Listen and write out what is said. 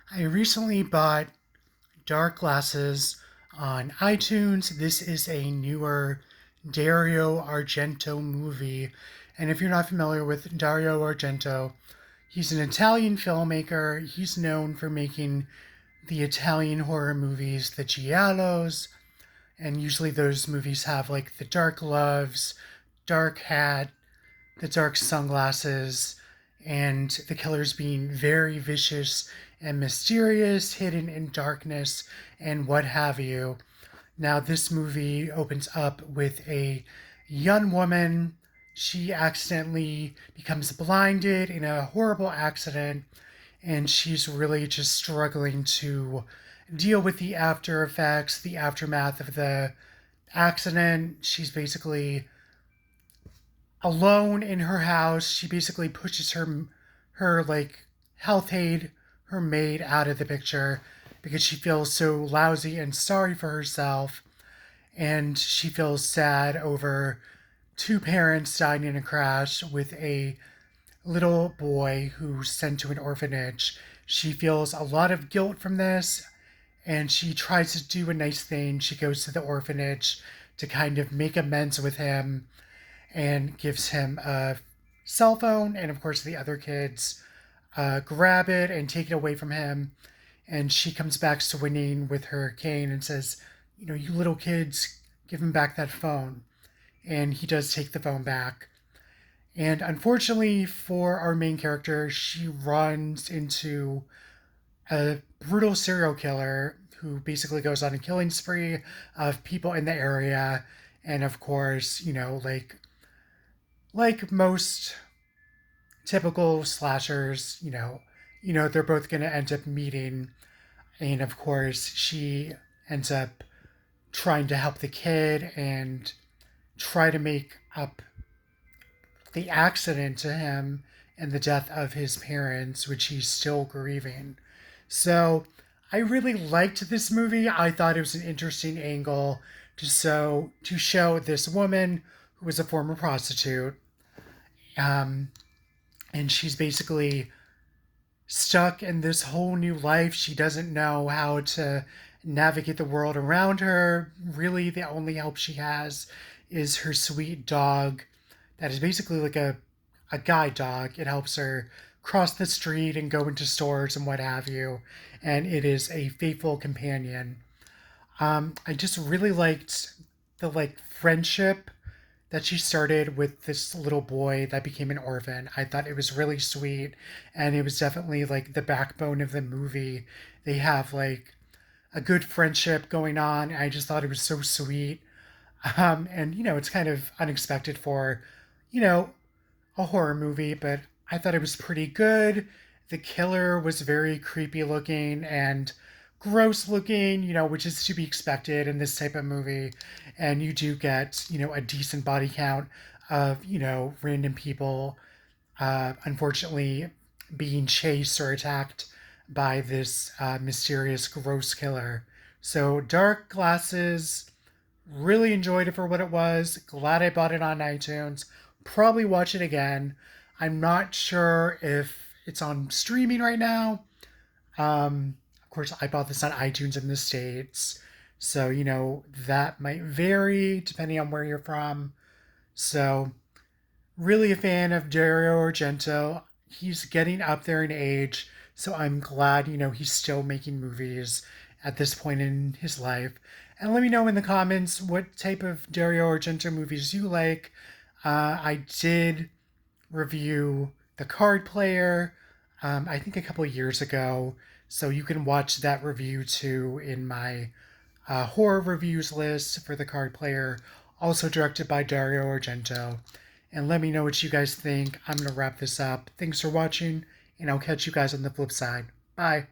I recently bought Dark Glasses on iTunes. This is a newer Dario Argento movie. And if you're not familiar with Dario Argento, he's an Italian filmmaker. He's known for making the Italian horror movies, the Giallos, and usually those movies have like the dark loves, dark hat, the dark sunglasses, and the killers being very vicious and mysterious, hidden in darkness, and what have you. Now, this movie opens up with a young woman. She accidentally becomes blinded in a horrible accident, and she's really just struggling to deal with the after effects, the aftermath of the accident. She's basically alone in her house. She basically pushes her like health aide, her maid out of the picture because she feels so lousy and sorry for herself, and she feels sad over two parents dying in a crash with a little boy who's sent to an orphanage. She feels a lot of guilt from this, and she tries to do a nice thing. She goes to the orphanage to kind of make amends with him and gives him a cell phone. And of course, the other kids grab it and take it away from him. And she comes back swinging with her cane and says, you little kids, give him back that phone. And he does take the phone back. And unfortunately for our main character, she runs into a brutal serial killer who basically goes on a killing spree of people in the area. And of course, like most typical slashers, they're both going to end up meeting. And of course, she ends up trying to help the kid and try to make up the accident to him and the death of his parents, which he's still grieving. So I really liked this movie. I thought it was an interesting angle to show this woman who was a former prostitute, um, and she's basically stuck in this whole new life. She doesn't know how to navigate the world around her. Really, the only help she has is her sweet dog that is basically like a guide dog. It helps her cross the street and go into stores and what have you. And it is a faithful companion. I just really liked the friendship that she started with this little boy that became an orphan. I thought it was really sweet, and it was definitely like the backbone of the movie. They have like a good friendship going on. I just thought it was so sweet. And it's kind of unexpected for, you know, a horror movie, but I thought it was pretty good. The killer was very creepy looking and gross looking, which is to be expected in this type of movie. And you do get, a decent body count of, random people, unfortunately, being chased or attacked by this mysterious, gross killer. So, Dark Glasses, really enjoyed it for what it was. Glad I bought it on iTunes. Probably watch it again. I'm not sure if it's on streaming right now. Of course, I bought this on iTunes in the States. So, that might vary depending on where you're from. So, really a fan of Dario Argento. He's getting up there in age. So, I'm glad, he's still making movies at this point in his life. And let me know in the comments what type of Dario Argento movies you like. I did review The Card Player, I think a couple years ago. So you can watch that review too in my horror reviews list for The Card Player, also directed by Dario Argento. And let me know what you guys think. I'm going to wrap this up. Thanks for watching, and I'll catch you guys on the flip side. Bye.